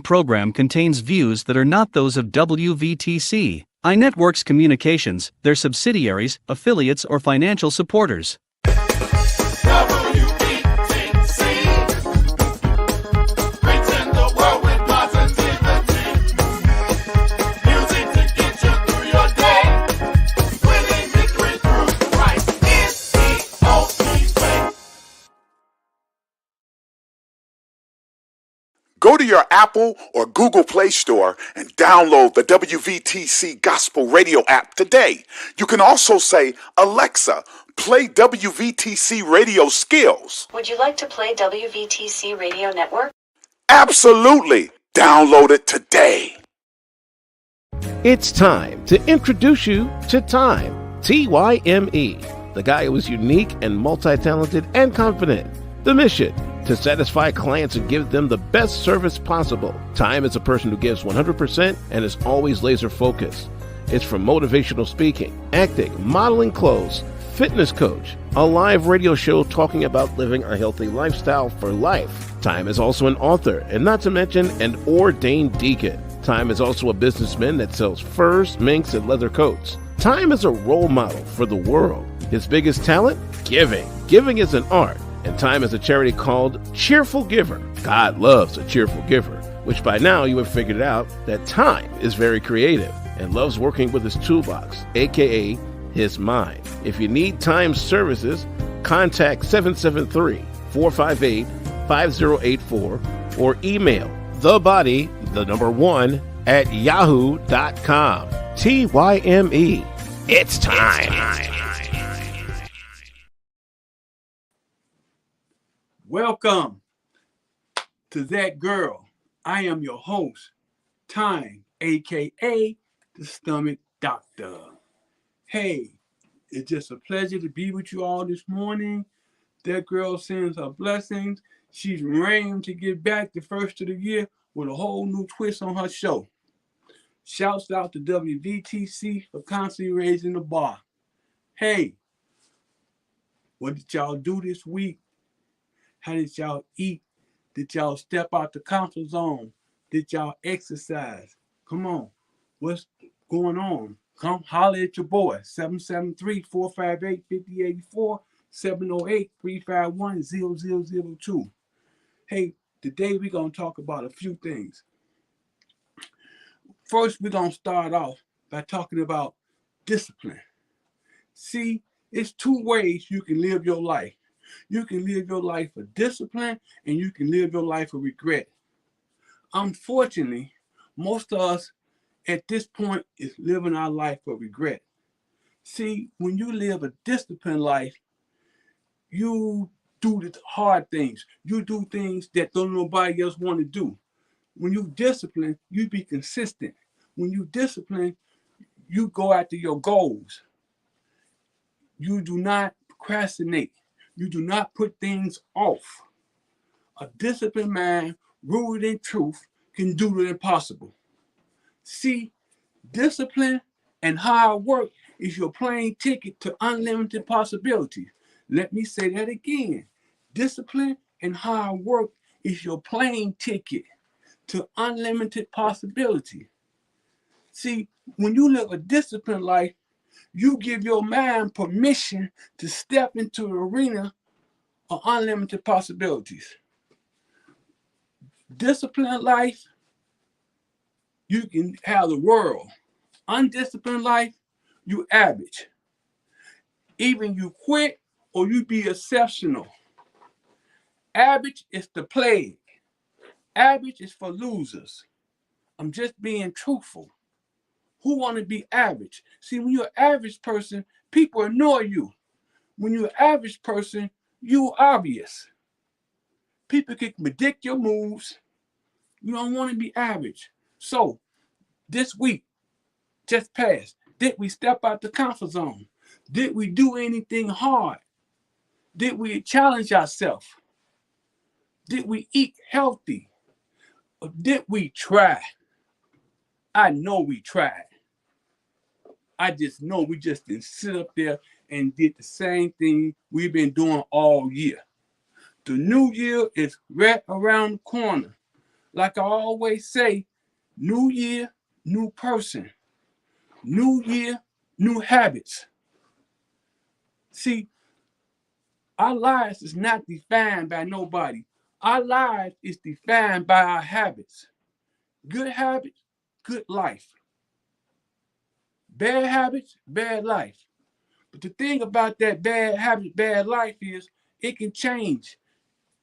Program contains views that are not those of WVTC, iNetworks Communications, their subsidiaries, affiliates, or financial supporters. Go to your Apple or Google Play Store and download the WVTC Gospel Radio app today. You can also say, Alexa, play WVTC Radio Skills. Would you like to play WVTC Radio Network? Absolutely. Download it today. It's time to introduce you to Tyme, T-Y-M-E, the guy who is unique and multi-talented and confident. The mission: to satisfy clients and give them the best service possible. Tyme is a person who gives 100% and is always laser focused. It's from motivational speaking, acting, modeling clothes, fitness coach, a live radio show talking about living a healthy lifestyle for life. Tyme is also an author, and not to mention an ordained deacon. Tyme is also a businessman that sells furs, minks, and leather coats. Tyme is a role model for the world. His biggest talent? Giving. Giving is an art. And Tyme is a charity called Cheerful Giver. God loves a cheerful giver, which by now you have figured out that Tyme is very creative and loves working with his toolbox, aka his mind. If you need Tyme's services, contact 773-458-5084 or email thebody1 at yahoo.com. Tyme. It's time. Welcome to That Girl. I am your host, Tyme, aka the Stomach Doctor. Hey, it's just a pleasure to be with you all this morning. That girl sends her blessings. She's raring to get back the first of the year with a whole new twist on her show. Shouts out to WVTC for constantly raising the bar. Hey, what did y'all do this week? How did y'all eat? Did y'all step out the comfort zone? Did y'all exercise? Come on. What's going on? Come holler at your boy. 773-458-5084, 708-351-0002. Hey, today we're going to talk about a few things. First, we're going to start off by talking about discipline. See, it's two ways you can live your life. You can live your life for discipline and you can live your life for regret. Unfortunately, most of us at this point is living our life for regret. See, when you live a disciplined life, you do the hard things. You do things that don't nobody else want to do. When you discipline, you be consistent. When you discipline, you go after your goals. You do not procrastinate. You do not put things off. A disciplined man, rooted in truth, can do the impossible. See, discipline and hard work is your plane ticket to unlimited possibilities. Let me say that again. Discipline and hard work is your plane ticket to unlimited possibility. See, when you live a disciplined life, you give your mind permission to step into the arena of unlimited possibilities. Disciplined life, you can have the world. Undisciplined life, you average. Even you quit or you be exceptional. Average is the plague. Average is for losers. I'm just being truthful. Who want to be average? See, when you're an average person, people ignore you. When you're an average person, you're obvious. People can predict your moves. You don't want to be average. So, this week, just passed, did we step out the comfort zone? Did we do anything hard? Did we challenge ourselves? Did we eat healthy? Or did we try? I know we tried. I just know we just didn't sit up there and did the same thing we've been doing all year. The new year is right around the corner. Like I always say, new year, new person. New year, new habits. See, our lives is not defined by nobody. Our lives is defined by our habits. Good habits, good life. Bad habits, bad life. But the thing about that bad habit, bad life is it can change.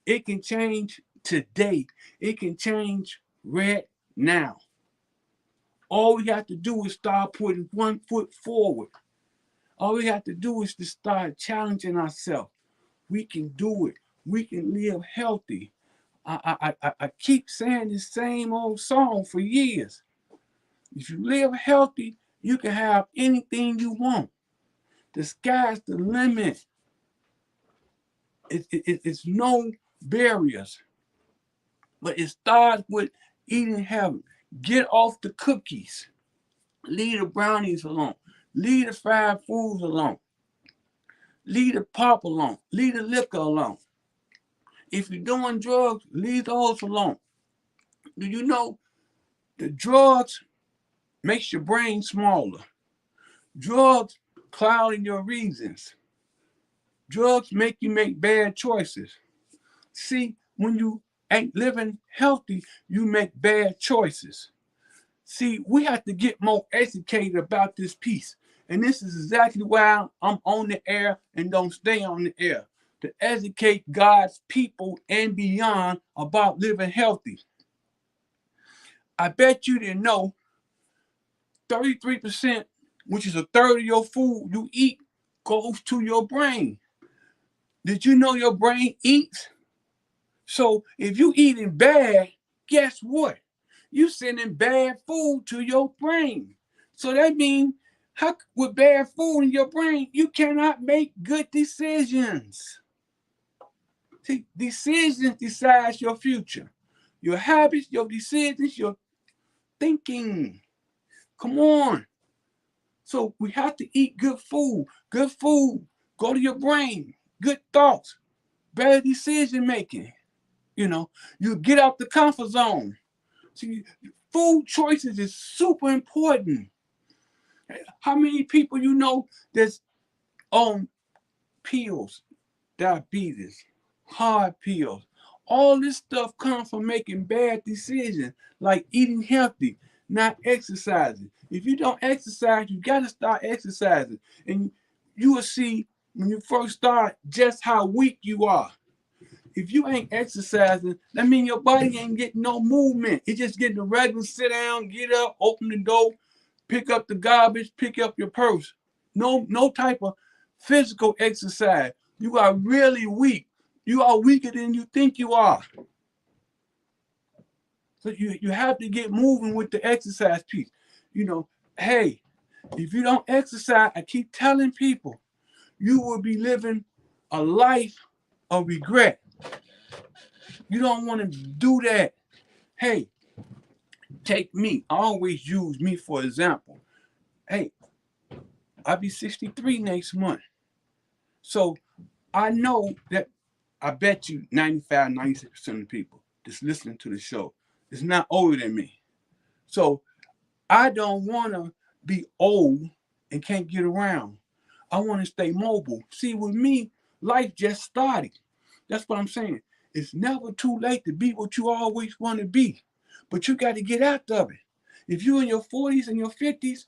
It can change today. It can change right now. All we have to do is start putting one foot forward. All we have to do is to start challenging ourselves. We can do it. We can live healthy. I keep saying the same old song for years. If you live healthy, you can have anything you want. The sky's the limit. It's no barriers. But it starts with eating healthy. Get off the cookies. Leave the brownies alone. Leave the fried foods alone. Leave the pop alone. Leave the liquor alone. If you're doing drugs, leave those alone. Do you know the drugs makes your brain smaller? Drugs clouding your reasons. Drugs make you make bad choices. See, when you ain't living healthy, you make bad choices. See, we have to get more educated about this piece. And this is exactly why I'm on the air and don't stay on the air. To educate God's people and beyond about living healthy. I bet you didn't know 33%, which is a third of your food you eat, goes to your brain. Did you know your brain eats? So if you eating bad, guess what? You sending bad food to your brain. So that means with bad food in your brain, you cannot make good decisions. See, decisions decide your future. Your habits, your decisions, your thinking. Come on. So we have to eat good food. Good food. Go to your brain. Good thoughts. Better decision making. You get out the comfort zone. See, food choices is super important. How many people you know that's on pills, diabetes, hard pills? All this stuff comes from making bad decisions, like eating healthy, not exercising. If you don't exercise, you got to start exercising. And you will see when you first start just how weak you are. If you ain't exercising, that means your body ain't getting no movement. It's just getting a regular sit down, get up, open the door, pick up the garbage, pick up your purse. No type of physical exercise. You are really weak. You are weaker than you think you are. So you have to get moving with the exercise piece. Hey, if you don't exercise, I keep telling people, you will be living a life of regret. You don't want to do that. Hey, take me. I always use me for example. Hey, I'll be 63 next month. So I know that I bet you 95, 96% of the people that's listening to the show is not older than me. So I don't want to be old and can't get around. I want to stay mobile. See, with me, life just started. That's what I'm saying. It's never too late to be what you always want to be. But you got to get out of it. If you're in your 40s and your 50s,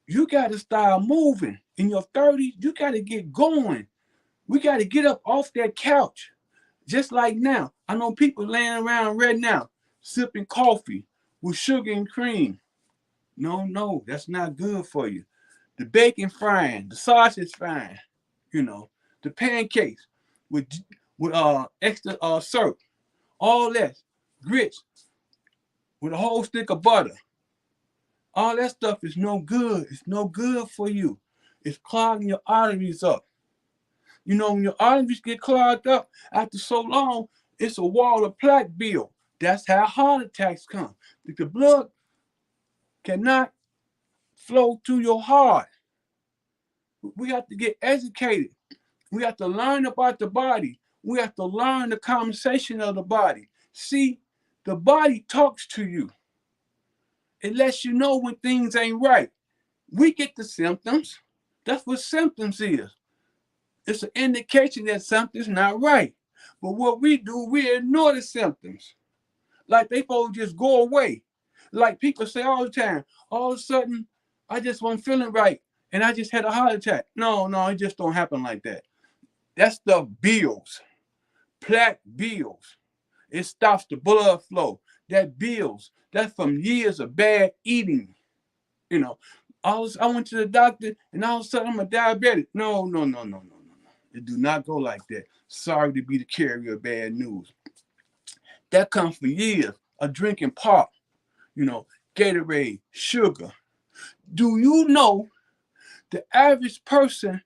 you got to start moving. In your 30s, you got to get going. We got to get up off that couch. Just like now. I know people laying around right now, sipping coffee with sugar and cream. No, that's not good for you. The bacon frying, the sausage frying, the pancakes with extra syrup, all that, grits with a whole stick of butter. All that stuff is no good. It's no good for you. It's clogging your arteries up. When your arteries get clogged up after so long, it's a wall of plaque build. That's how heart attacks come. The blood cannot flow to your heart. We have to get educated. We have to learn about the body. We have to learn the conversation of the body. See, The body talks to you. It lets you know when things ain't right. We get the symptoms. That's what symptoms is. It's an indication that something's not right. But what we do, we ignore the symptoms. Like they supposed to just go away. Like people say all the time, all of a sudden, I just wasn't feeling right and I just had a heart attack. No, it just don't happen like that. That stuff builds. Plaque builds. It stops the blood flow. That builds. That's from years of bad eating. You know, I went to the doctor and all of a sudden I'm a diabetic. No. It do not go like that. Sorry to be the carrier of bad news. That comes from years of drinking pop, Gatorade, sugar. Do you know the average person,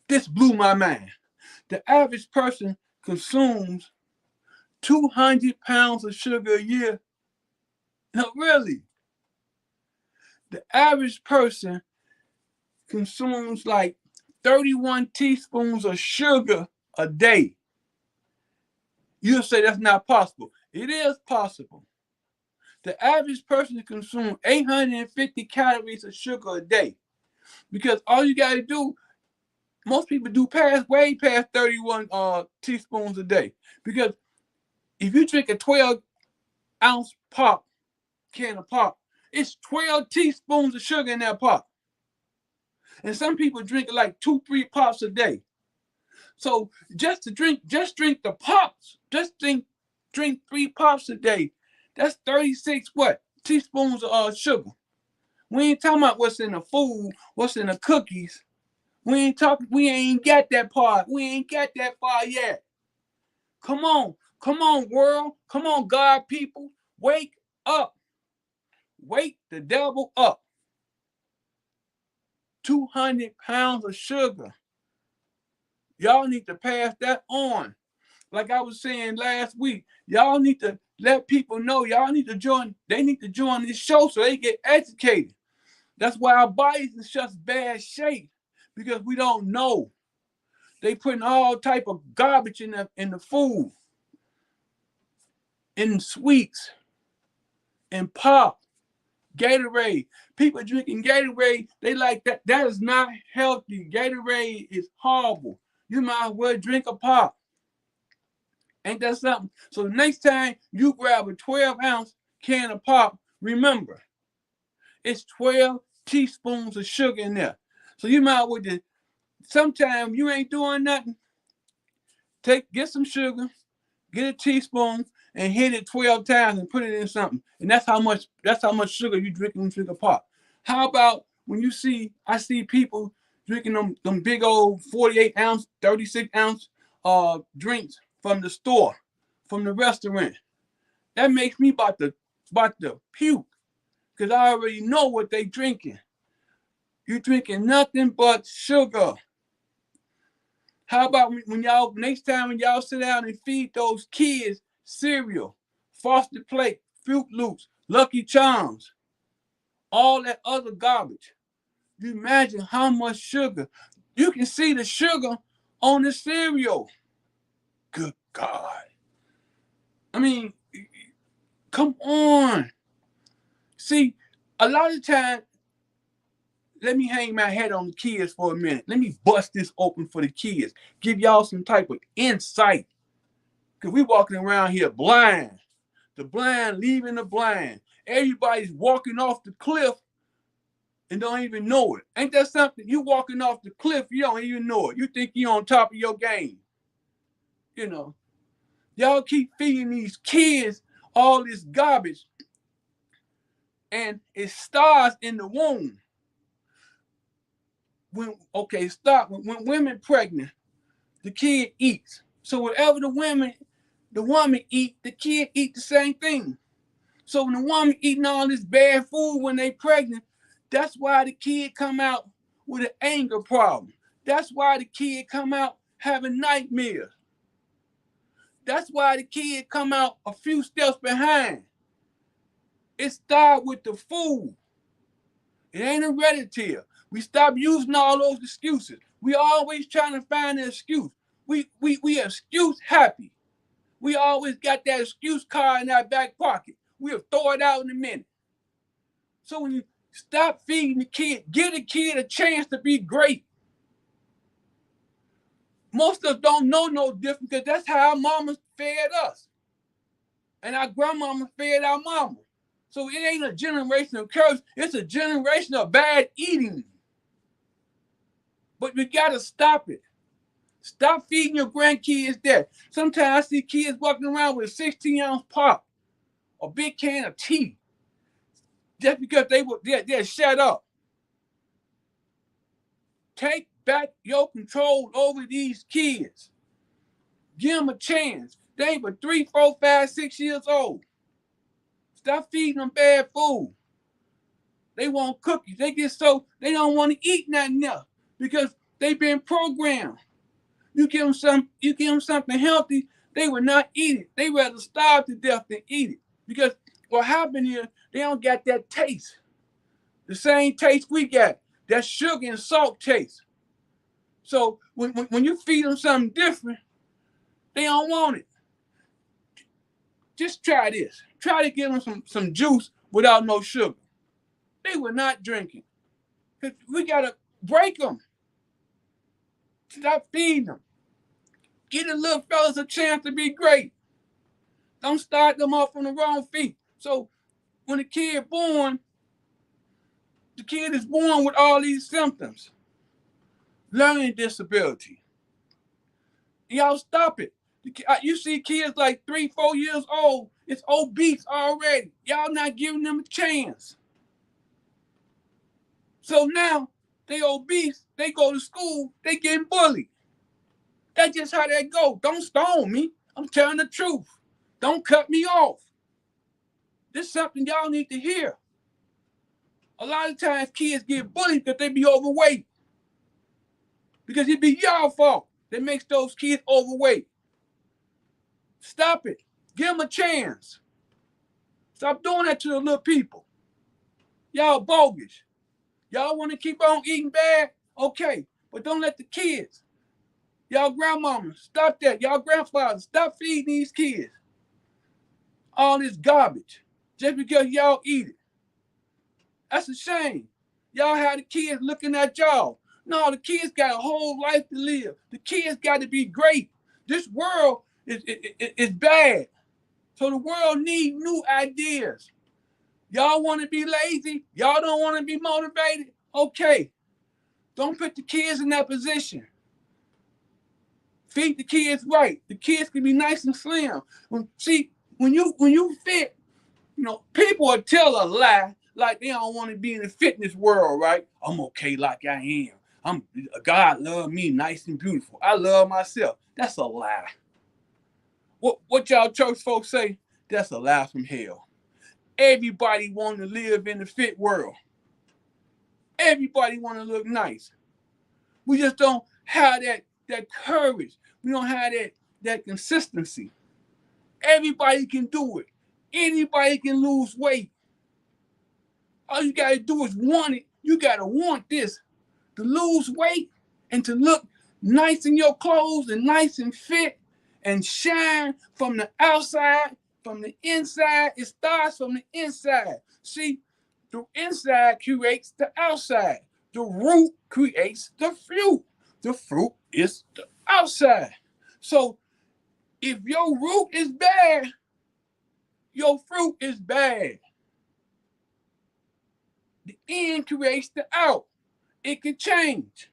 this blew my mind, the average person consumes 200 pounds of sugar a year? No, really. The average person consumes like 31 teaspoons of sugar a day. You'll say that's not possible. It is possible. The average person consumes 850 calories of sugar a day. Because all you got to do, most people do way past 31 teaspoons a day. Because if you drink a 12-ounce can of pop, it's 12 teaspoons of sugar in that pop. And some people drink like 2-3 pops a day. So just drink the pops. Just drink 3 pops a day. That's 36 teaspoons of sugar. We ain't talking about what's in the food, what's in the cookies. We ain't got that part. We ain't got that far yet. Come on, world. Come on, God people. Wake up. Wake the devil up. 200 pounds of sugar. Y'all need to pass that on. Like I was saying last week, y'all need to let people know. Y'all need to join. They need to join this show so they get educated. That's why our bodies in such bad shape, because we don't know. They putting all type of garbage in the food, in sweets, in pop, Gatorade. People drinking Gatorade, they like that. That is not healthy. Gatorade is horrible. You might as well drink a pop. Ain't that something? So the next time you grab a 12-ounce can of pop, remember, it's 12 teaspoons of sugar in there. So you might as well just, sometime you ain't doing nothing, get some sugar, get a teaspoon, and hit it 12 times and put it in something. And that's how much sugar you drink when you drink a pop. How about when I see people drinking them big old 48-ounce, 36-ounce drinks from the store, from the restaurant. That makes me about to puke, because I already know what they drinking. You drinking nothing but sugar. How about next time when y'all sit down and feed those kids cereal, Frosted Flakes, Fruit Loops, Lucky Charms, all that other garbage. You imagine how much sugar. You can see the sugar on the cereal. Good God. I mean, come on. See, a lot of times, let me hang my head on the kids for a minute. Let me bust this open for the kids. Give y'all some type of insight. Because we walking around here blind. The blind leaving the blind. Everybody's walking off the cliff and don't even know it. Ain't that something? You walking off the cliff, you don't even know it. You think you're on top of your game. Y'all keep feeding these kids all this garbage, and it starts in the womb. When women pregnant, the kid eats. So whatever the woman eat, the kid eat the same thing. So when the woman eating all this bad food when they pregnant, that's why the kid come out with an anger problem. That's why the kid come out having nightmares. That's why the kid come out a few steps behind. It started with the food. It ain't hereditary. We stop using all those excuses. We always trying to find an excuse. We excuse happy. We always got that excuse card in our back pocket. We'll throw it out in a minute. So when you stop feeding the kid, give the kid a chance to be great. Most of us don't know no different because that's how our mamas fed us. And our grandmama fed our mama. So it ain't a generational curse, it's a generation of bad eating. But we gotta stop it. Stop feeding your grandkids that. Sometimes I see kids walking around with a 16-ounce pop, a big can of tea, just because they're shut up. Take back your control over these kids. Give them a chance. They ain't but 3, 4, 5, 6 years old. Stop feeding them bad food. They want cookies. They they don't want to eat nothing else because they've been programmed. You give them something healthy, they will not eat it. They rather starve to death than eat it. Because what happened here, they don't get that taste. The same taste we got. That sugar and salt taste. So when you feed them something different, they don't want it. Just try this. Try to give them some juice without no sugar. They will not drink it. Because we got to break them. Stop feeding them. Give the little fellas a chance to be great. Don't start them off on the wrong feet. So when the kid is born with all these symptoms. Learning disability. Y'all stop it. You see kids like 3, 4 years old, it's obese already. Y'all not giving them a chance. So now they obese, they go to school, they getting bullied. That's just how that go. Don't stone me. I'm telling the truth. Don't cut me off. This is something y'all need to hear. A lot of times kids get bullied because they be overweight. Because it be y'all fault that makes those kids overweight. Stop it. Give them a chance. Stop doing that to the little people. Y'all bogus. Y'all want to keep on eating bad? Okay. But don't let the kids. Y'all grandmamas, stop that. Y'all grandfathers, stop feeding these kids. All this garbage. Just because y'all eat it. That's a shame. Y'all have the kids looking at y'all. No, the kids got a whole life to live. The kids got to be great. This world is bad. So the world needs new ideas. Y'all want to be lazy? Y'all don't want to be motivated? Okay. Don't put the kids in that position. Feed the kids right. The kids can be nice and slim. When you fit, people will tell a lie like they don't want to be in the fitness world, right? I'm okay like I am. God love me nice and beautiful. I love myself. That's a lie. What y'all church folks say? That's a lie from hell. Everybody want to live in the fit world. Everybody want to look nice. We just don't have that courage. We don't have that consistency. Everybody can do it. Anybody can lose weight. All you gotta do is want it. You gotta want this to lose weight and to look nice in your clothes and nice and fit and shine from the outside, from the inside. It starts from the inside. See, the inside creates the outside. The root creates the fruit. The fruit is the outside. So if your root is bad, your fruit is bad. The in creates the out. It can change.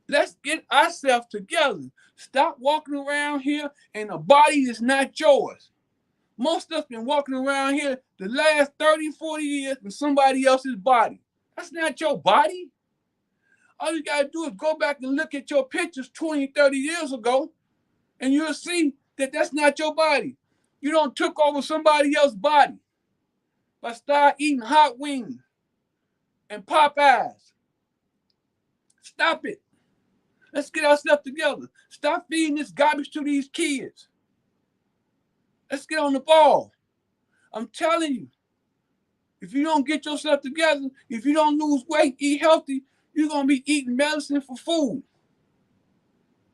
Let's get ourselves together. Stop walking around here and the body is not yours. Most of us been walking around here the last 30, 40 years in somebody else's body. That's not your body. All you got to do is go back and look at your pictures 20, 30 years ago, and you'll see that that's not your body. You don't took over somebody else's body by start eating hot wings and Popeyes. Stop it. Let's get ourselves together. Stop feeding this garbage to these kids. Let's get on the ball. I'm telling you, if you don't get yourself together, if you don't lose weight, eat healthy, you're going to be eating medicine for food.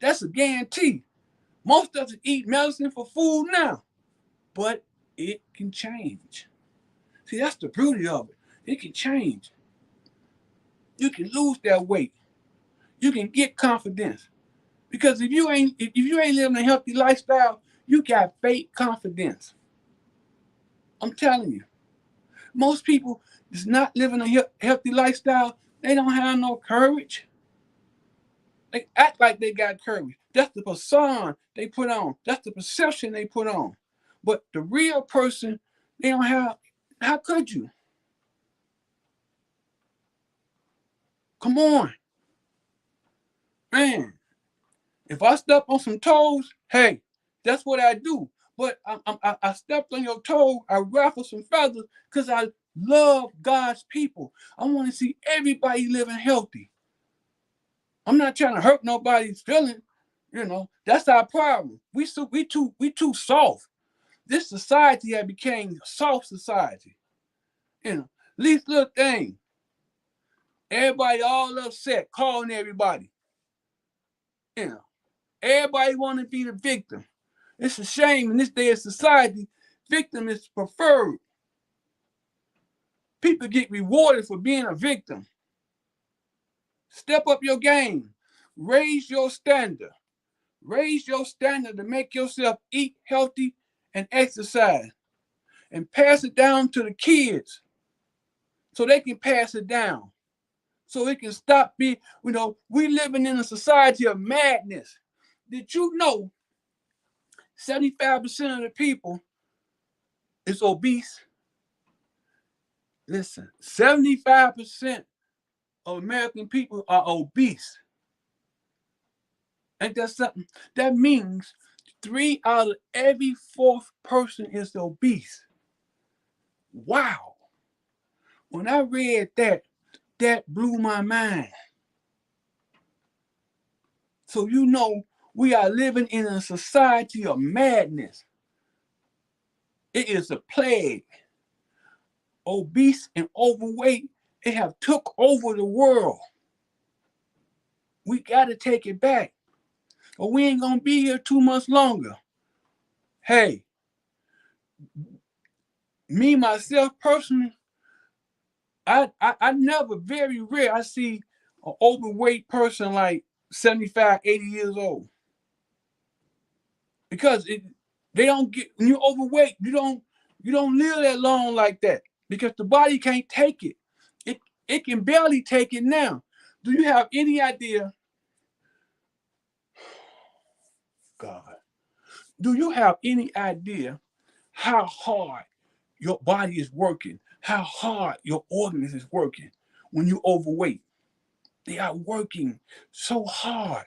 That's a guarantee. Most of us eat medicine for food now, but it can change. See, that's the beauty of it. It can change. You can lose that weight. You can get confidence. Because if you ain't living a healthy lifestyle, you got fake confidence. I'm telling you. Most people is not living a healthy lifestyle. They don't have no courage. They act like they got courage. That's the persona they put on. That's the perception they put on. But the real person, they don't have. How could you? Come on, man. If I step on some toes, hey, that's what I do. But I stepped on your toe. I ruffled some feathers because I love God's people. I want to see everybody living healthy. I'm not trying to hurt nobody's feelings. That's our problem. We too soft. This society has became a soft society. Least little thing. Everybody all upset, calling everybody. Everybody want to be the victim. It's a shame in this day of society, victim is preferred. People get rewarded for being a victim. Step up your game. Raise your standard. Raise your standard to make yourself eat healthy and exercise. And pass it down to the kids so they can pass it down. So it can stop being, we living in a society of madness. Did you know 75% of the people is obese? Listen, 75% of American people are obese. Ain't that something? That means 3 out of every 4th person is obese. Wow. When I read that blew my mind. So we are living in a society of madness. It is a plague. Obese and overweight, it have took over the world. We got to take it back. Or we ain't going to be here 2 months longer. Hey, me, myself, personally, I never, very rare, I see an overweight person like 75, 80 years old. Because they don't get, when you're overweight, you don't live that long like that. Because the body can't take it. It can barely take it now. Do you have any idea? God. Do you have any idea how hard your body is working? How hard your organs is working when you're overweight? They are working so hard.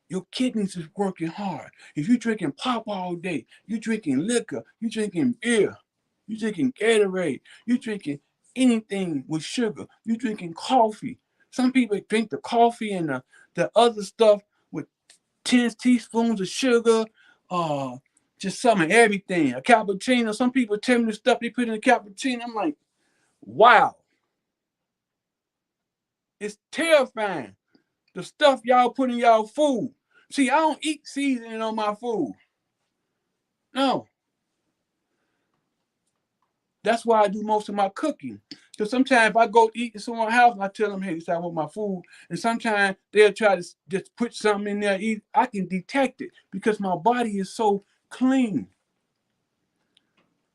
Your kidneys is working hard. If you're drinking pop all day, you're drinking liquor, you're drinking beer, you're drinking Gatorade, you're drinking anything with sugar, you're drinking coffee. Some people drink the coffee and the other stuff with 10 teaspoons of sugar, just some of everything. A cappuccino. Some people tell me the stuff they put in a cappuccino. I'm like, wow. It's terrifying. The stuff y'all put in y'all food. See, I don't eat seasoning on my food. No. That's why I do most of my cooking. Because sometimes if I go eat in someone's house, I tell them, hey, this is how I want my food. And sometimes they'll try to just put something in there. Eat. I can detect it because my body is so clean.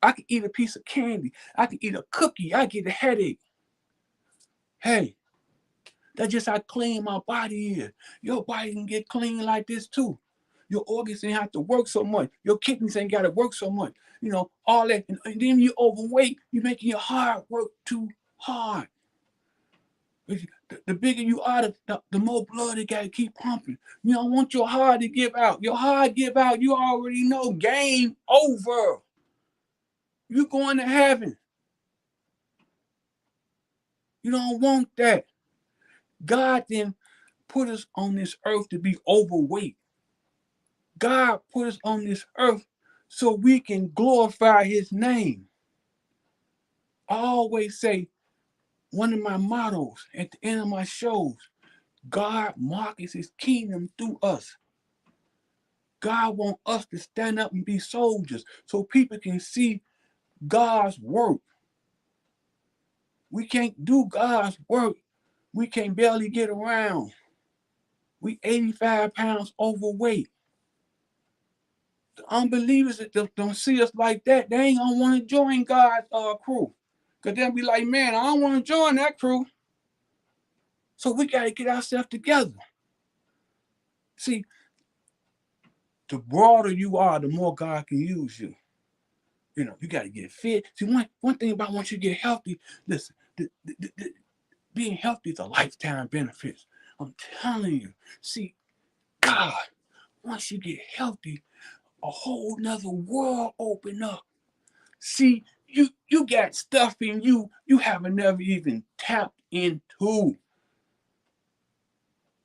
I can eat a piece of candy. I can eat a cookie. I get a headache. Hey, that's just how clean my body is. Your body can get clean like this too. Your organs ain't have to work so much. Your kidneys ain't got to work so much. All that. And then you're overweight. You're making your heart work too hard. The bigger you are, the more blood it got to keep pumping. You don't want your heart to give out. Your heart give out, you already know, game over. You're going to heaven. You don't want that. God then put us on this earth to be overweight. God put us on this earth so we can glorify his name. I always say, one of my mottos at the end of my shows, God markets his kingdom through us. God wants us to stand up and be soldiers so people can see God's work. We can't do God's work. We can barely get around. We 85 pounds overweight. The unbelievers that don't see us like that, they ain't gonna want to join God's crew. Because they'll be like, man, I don't want to join that crew. So we got to get ourselves together. See, the broader you are, the more God can use you. You know, you got to get fit. See, one thing about once you get healthy, listen, being healthy is a lifetime benefit. I'm telling you. See, God, once you get healthy, a whole nother world open up. See, you got stuff in you haven't never even tapped into.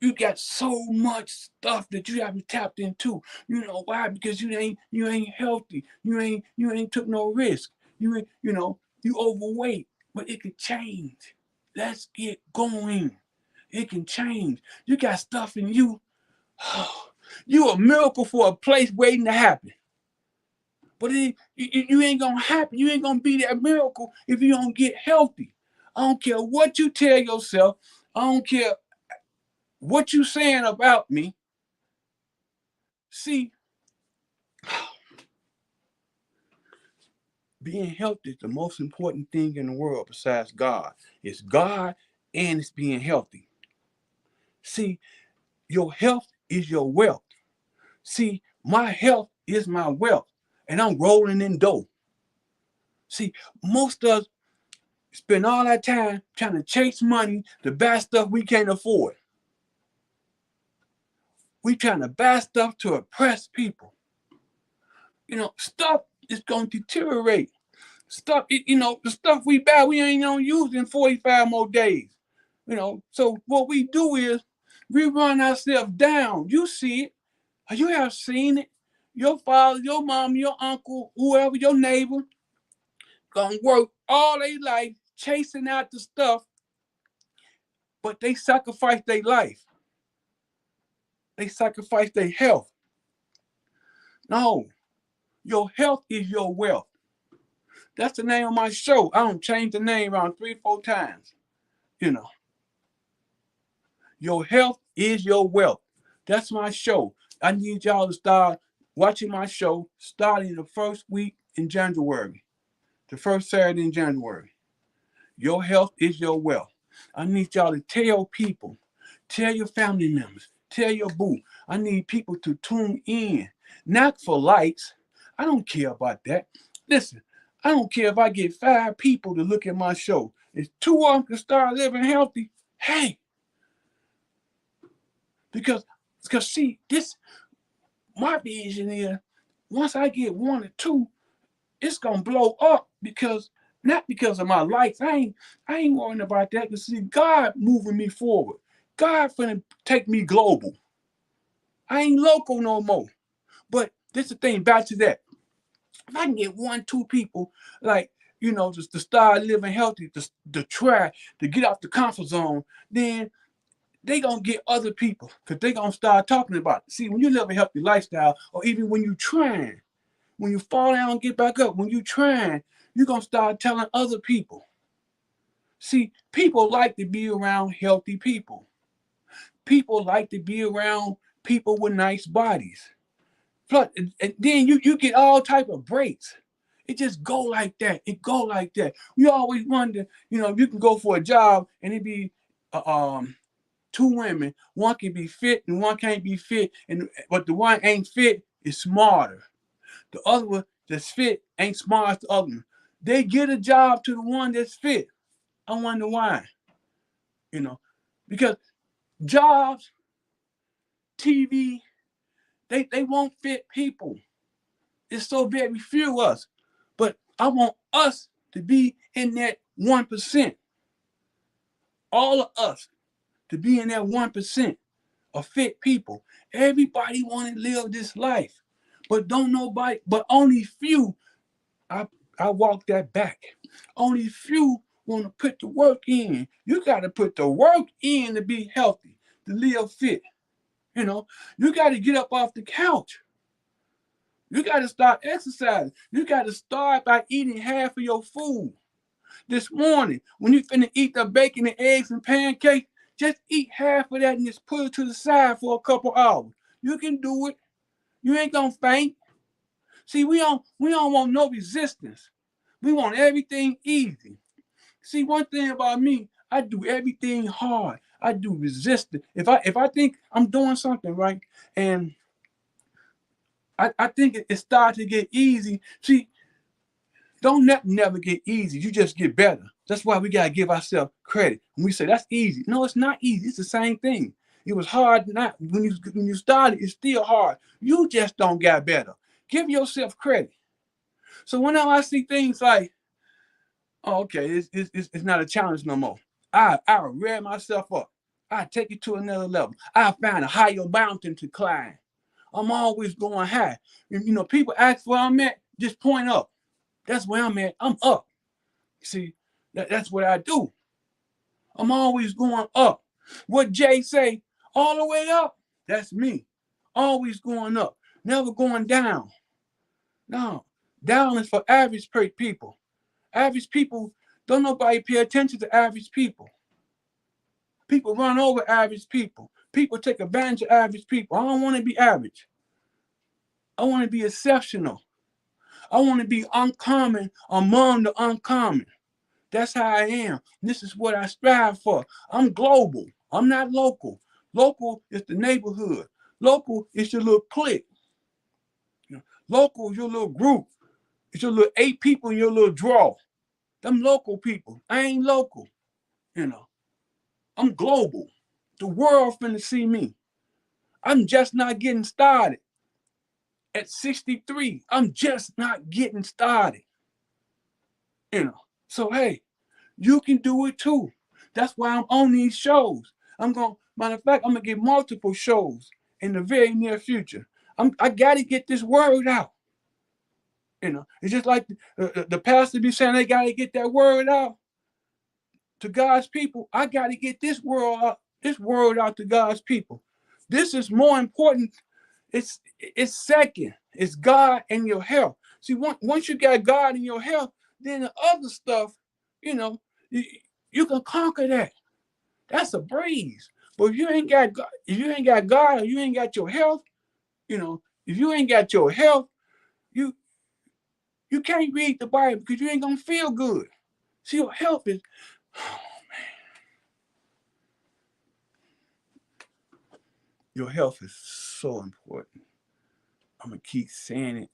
You got so much stuff that you haven't tapped into. You know why? Because you ain't healthy. You ain't took no risk. You overweight. But it can change. Let's get going. It can change. You got stuff in you. You a miracle for a place waiting to happen. But you ain't gonna happen. You ain't gonna be that miracle if you don't get healthy. I don't care what you tell yourself. I don't care what you saying about me. See, being healthy is the most important thing in the world besides God. It's God and it's being healthy. See, your health is your wealth. See, my health is my wealth, and I'm rolling in dough. See, most of us spend all our time trying to chase money to buy stuff we can't afford. We trying to buy stuff to oppress people. Stuff is going to deteriorate. Stuff, the stuff we buy, we ain't gonna use in 45 more days. So what we do is we run ourselves down. You see it. You have seen it. Your father, your mom, your uncle, whoever, your neighbor, gonna work all their life chasing out the stuff, but they sacrifice their life. They sacrifice their health. No, your health is your wealth. That's the name of my show. I don't change the name around 3-4 times. Your health is your wealth. That's my show. I need y'all to start watching my show starting the first week in January. The first Saturday in January. Your health is your wealth. I need y'all to tell people, tell your family members, tell your boo. I need people to tune in. Not for likes. I don't care about that. Listen, I don't care if I get 5 people to look at my show. If 2 of them can start living healthy, hey. Because see, my vision is once I get 1 or 2, it's gonna blow up not because of my likes. I ain't worrying about that. Because see, God moving me forward. God finna take me global. I ain't local no more. But this is the thing, back to that. If I can get 1, 2 people, just to start living healthy, to try to get out the comfort zone, then they gonna get other people because they gonna start talking about it. See, when you live a healthy lifestyle, or even when you trying, when you fall down and get back up, when you trying, you're gonna start telling other people. See, people like to be around healthy people. People like to be around people with nice bodies. Plus, and then you get all type of breaks. It just go like that. It go like that. We always wonder, you can go for a job and it be 2 women. One can be fit and one can't be fit, but the one ain't fit is smarter. The other one that's fit ain't smart as the other one. They get a job to the one that's fit. I wonder why. Because jobs, TV, they won't fit people. It's so very few of us. But I want us to be in that 1%. All of us to be in that 1% of fit people. Everybody want to live this life. But only few, I walk that back. Only few want to put the work in. You got to put the work in to be healthy, to live fit. You got to get up off the couch. You got to start exercising. You got to start by eating half of your food. This morning, when you finna eat the bacon and eggs and pancakes, just eat half of that and just put it to the side for a couple hours. You can do it. You ain't gonna faint. See, we don't want no resistance. We want everything easy. See, one thing about me, I do everything hard. I do resistance. If I think I'm doing something right, and I think it starts to get easy. See, don't never get easy. You just get better. That's why we gotta give ourselves credit. When we say that's easy, no, it's not easy. It's the same thing. It was hard. Not when you started, it's still hard. You just don't get better. Give yourself credit. So whenever I see things like, oh, okay, it's not a challenge no more. I rev myself up. I take it to another level. I find a higher mountain to climb. I'm always going high. You know, people ask where I'm at, just point up. That's where I'm at. I'm up. See, that's what I do. I'm always going up. What Jay say, all the way up, that's me. Always going up, never going down. No, down is for average people. Average people, don't nobody pay attention to average people. People run over average people. People take advantage of average people. I don't want to be average. I want to be exceptional. I want to be uncommon among the uncommon. That's how I am. This is what I strive for. I'm global. I'm not local. Local is the neighborhood. Local is your little clique. Local is your little group. It's your little 8 people in your little draw. Them local people. I ain't local. I'm global. The world finna see me. I'm just not getting started. At 63, I'm just not getting started. So hey, you can do it too. That's why I'm on these shows. Matter of fact, I'm gonna get multiple shows in the very near future. I gotta get this word out. It's just like the pastor be saying they gotta get that word out to God's people. I gotta get this word out to God's people. This is more important. It's second. It's God and your health. See, once you got God in your health, then the other stuff, you can conquer that. That's a breeze. But if you ain't got God, or you ain't got your health, if you ain't got your health, you can't read the Bible because you ain't gonna feel good. See, your health is, oh man, your health is so important. I'm gonna keep saying it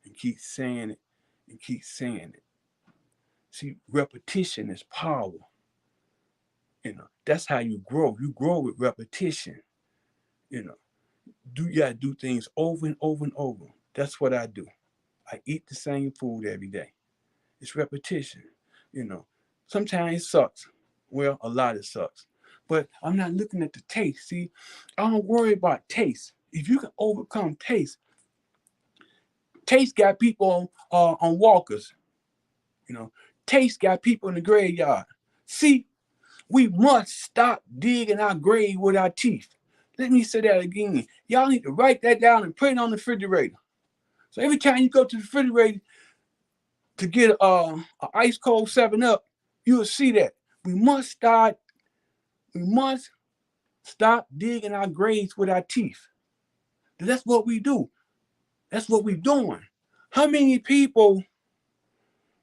and keep saying it and keep saying it. See, repetition is power. That's how you grow. You grow with repetition. You gotta do things over and over and over. That's what I do. I eat the same food every day. It's repetition. Sometimes it sucks. Well, a lot it sucks. But I'm not looking at the taste. See, I don't worry about taste. If you can overcome taste got people on walkers. Taste got people in the graveyard. See, we must stop digging our grave with our teeth. Let me say that again. Y'all need to write that down and put it on the refrigerator. So every time you go to the refrigerator to get an ice cold 7-Up, you'll see that. We must stop digging our graves with our teeth. That's what we do. That's what we're doing. How many people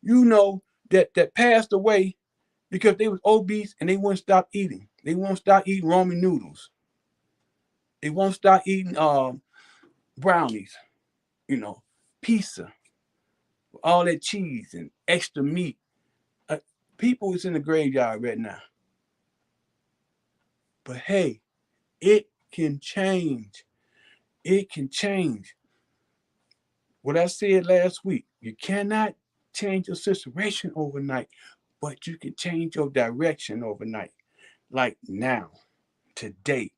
that passed away because they was obese and they wouldn't stop eating? They won't stop eating ramen noodles. They won't stop eating brownies, pizza, all that cheese and extra meat. People is in the graveyard right now. But hey, it can change. It can change. What I said last week, you cannot change your situation overnight, but you can change your direction overnight. Like now, today.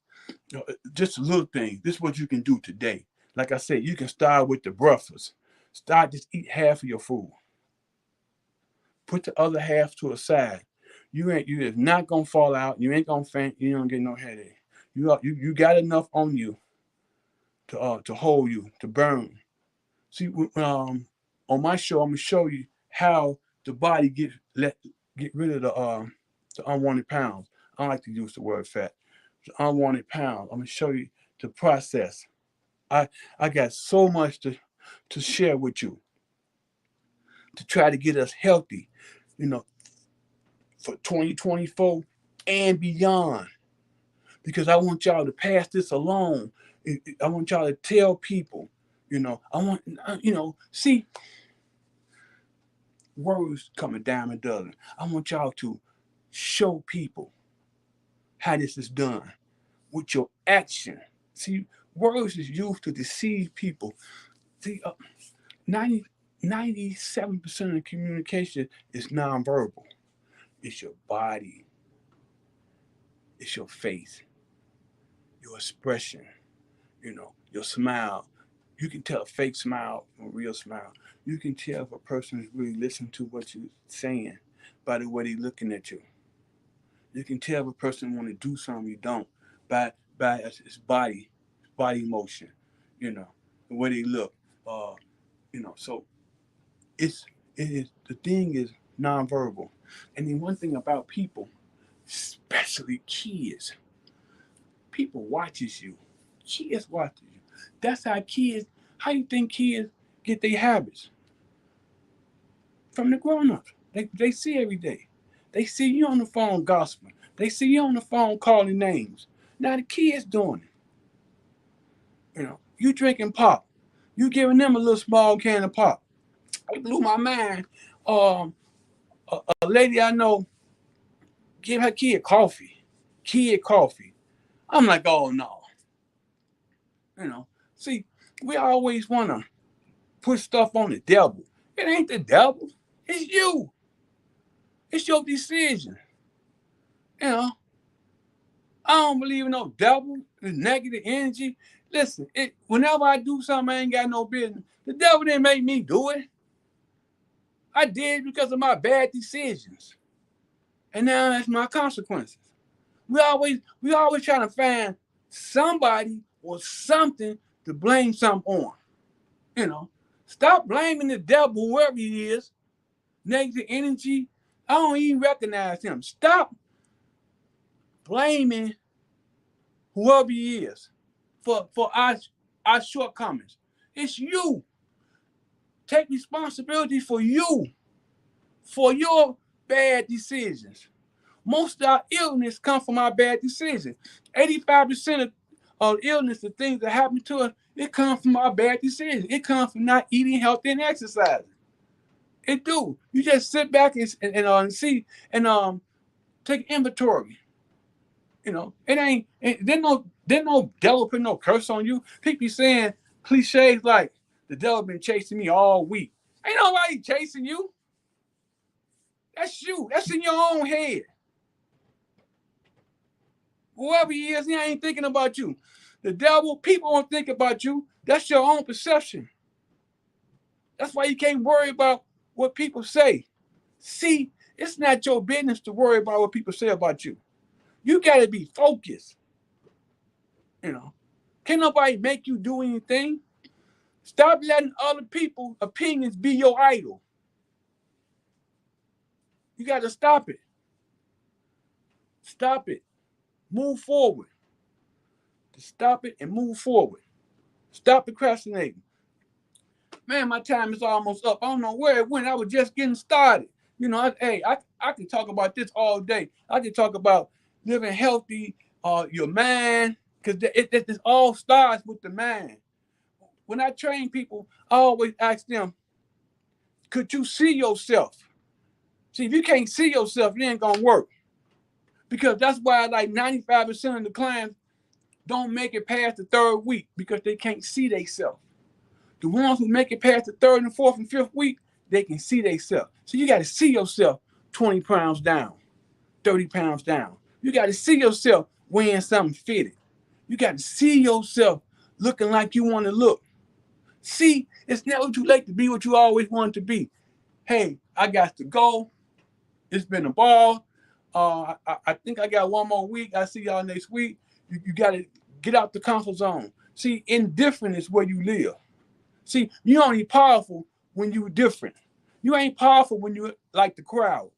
Just a little thing. This is what you can do today. Like I said, you can start with the breakfast. Just eat half of your food. Put the other half to a side. You is not gonna fall out. You ain't gonna faint. You don't get no headache. You got enough on you to hold you, to burn. See, on my show, I'm gonna show you how the body get rid of the unwanted pounds. I don't like to use the word fat. The unwanted pounds. I'm gonna show you the process. I got so much to share with you to try to get us healthy, for 2024 and beyond. Because I want y'all to pass this along. I want y'all to tell people, I want, see, words come a dime a dozen. I want y'all to show people how this is done with your action. See, words is used to deceive people. See, 97% of the communication is nonverbal. It's your body. It's your face, your expression, your smile. You can tell a fake smile from a real smile. You can tell if a person is really listening to what you're saying by the way they're looking at you. You can tell if a person want to do something you don't by his body motion, the way they look. So it is, the thing is nonverbal. And then one thing about people, especially kids, people watches you. Kids watches you. That's how you think kids get their habits? From the grown-ups. They see every day. They see you on the phone gossiping. They see you on the phone calling names. Now the kids doing it. You drinking pop. You giving them a little small can of pop. It blew my mind. A lady I know gave her kid coffee. I'm like, oh no. See, we always want to put stuff on the devil. It ain't the devil. It's you. It's your decision. I don't believe in no devil, the negative energy. Listen, whenever I do something I ain't got no business, the devil didn't make me do it. I did because of my bad decisions. And now that's my consequences. We always trying to find somebody or something to blame something on. Stop blaming the devil, whoever he is. Negative energy. I don't even recognize him. Stop blaming whoever he is for our shortcomings. It's you. Take responsibility for you, for your bad decisions. Most of our illness come from our bad decisions. 85% of illness, the things that happen to us, it comes from our bad decisions. It comes from not eating healthy and exercising. It do. You just sit back and see and take inventory. It ain't. There's no devil putting no curse on you. People be saying cliches like the devil been chasing me all week. Ain't nobody chasing you. That's you. That's in your own head. Whoever he is, he ain't thinking about you. The devil, people won't think about you. That's your own perception. That's why you can't worry about what people say. See, it's not your business to worry about what people say about you. You got to be focused. Can't nobody make you do anything. Stop letting other people's opinions be your idol. You got to stop it. Stop it. Move forward. Stop it and move forward. Stop procrastinating. Man, my time is almost up. I don't know where it went. I was just getting started. I can talk about this all day. I can talk about living healthy, your mind, because it all starts with the mind. When I train people, I always ask them, could you see yourself? See, if you can't see yourself, it ain't going to work. Because that's why like 95% of the clients don't make it past the third week because they can't see themselves. The ones who make it past the third and fourth and fifth week, they can see themselves. So you got to see yourself 20 pounds down, 30 pounds down. You got to see yourself wearing something fitted. You got to see yourself looking like you want to look. See, it's never too late to be what you always wanted to be. Hey, I got to go. It's been a ball. I think I got one more week. I'll see y'all next week. You got to get out the comfort zone. See, indifferent is where you live. See, you only powerful when you different. You ain't powerful when you like the crowd.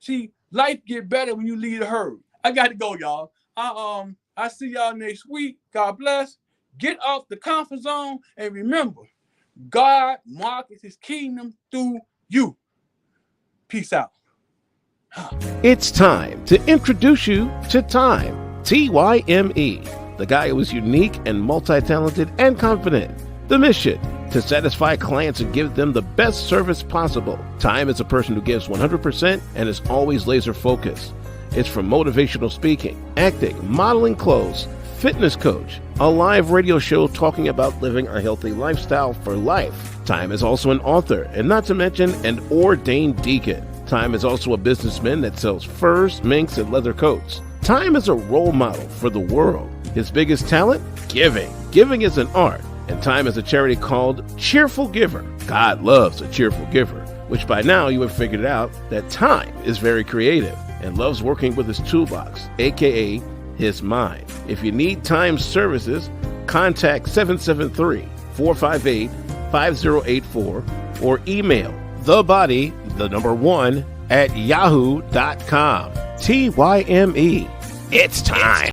See, life get better when you lead a herd. I got to go, y'all. I see y'all next week. God bless. Get off the comfort zone and remember, God markets his kingdom through you. Peace out. It's time to introduce you to Tyme, T-Y-M-E, the guy who is unique and multi-talented and confident. The mission, to satisfy clients and give them the best service possible. Tyme is a person who gives 100% and is always laser focused. It's from motivational speaking, acting, modeling clothes, fitness coach, a live radio show talking about living a healthy lifestyle for life. Tyme is also an author, and not to mention an ordained deacon. Tyme is also a businessman that sells furs, minks, and leather coats. Tyme is a role model for the world. His biggest talent? Giving. Giving is an art, and Tyme is a charity called Cheerful Giver. God loves a cheerful giver, which by now you have figured out that Tyme is very creative and loves working with his toolbox, aka his mind. If you need Tyme's services, contact 773-458-5084 or email thebody1 at yahoo.com. Tyme. It's time.